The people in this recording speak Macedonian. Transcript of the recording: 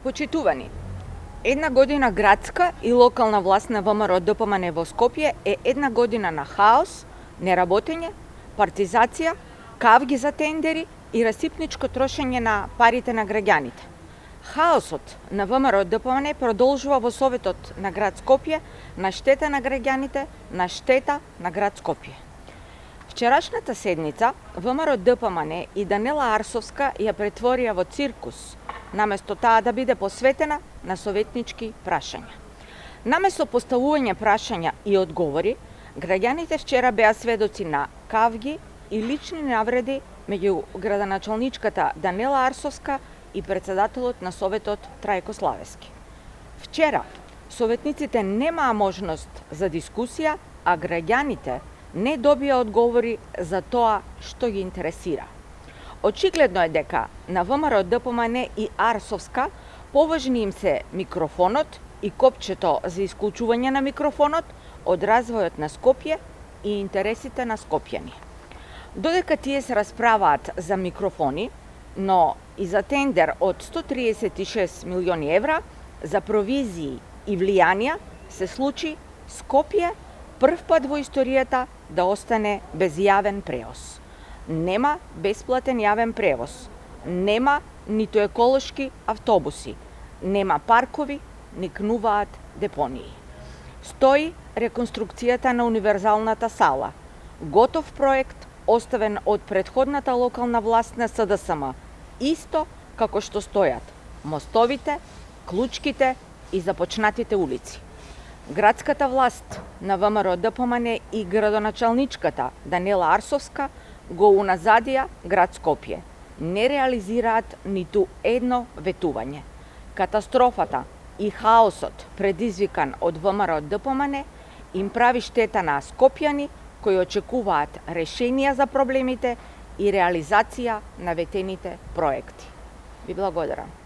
Почитувани, една година градска и локална власт на ВМРО ДПМН во Скопје е една година на хаос, неработење, партизација, кавги за тендери и расипничко трошење на парите на граѓаните. Хаосот на ВМРО ДПМН продолжува во Советот на град Скопје на штета на граѓаните, на штета на град Скопје. Вчерашната седница ВМРО ДПМН и Данела Арсовска ја претворија во циркус, наместо таа да биде посветена на советнички прашања. Наместо поставување прашања и одговори, граѓаните вчера беа сведоци на кавги и лични навреди меѓу градоначалничката Данела Арсовска и председателот на Советот Трајко Славески. Вчера советниците немаа можност за дискусија, а граѓаните не добија одговори за тоа што ги интересира. Очигледно е дека на ВМРО ДПМН и Арсовска поважни им се микрофонот и копчето за исклучување на микрофонот од развојот на Скопје и интересите на скопјани. Додека тие се расправаат за микрофони, но и за тендер од 136 милиони евра за провизии и влијанија, се случи Скопје прв пат во историјата да остане без јавен превоз. Нема бесплатен јавен превоз, нема ниту еколошки автобуси, нема паркови, ни кнуваат депонии. Стои реконструкцијата на универзалната сала, готов проект оставен од претходната локална власт на СДСМ, исто како што стојат мостовите, клучките и започнатите улици. Градската власт на ВМРО ДПМН и градоначалничката Данела Арсовска го уназадија град Скопје. Не реализираат ниту едно ветување. Катастрофата и хаосот предизвикан од ВМРО ДПМН им прави штета на скопјани кои очекуваат решенија за проблемите и реализација на ветените проекти. Ви благодарам.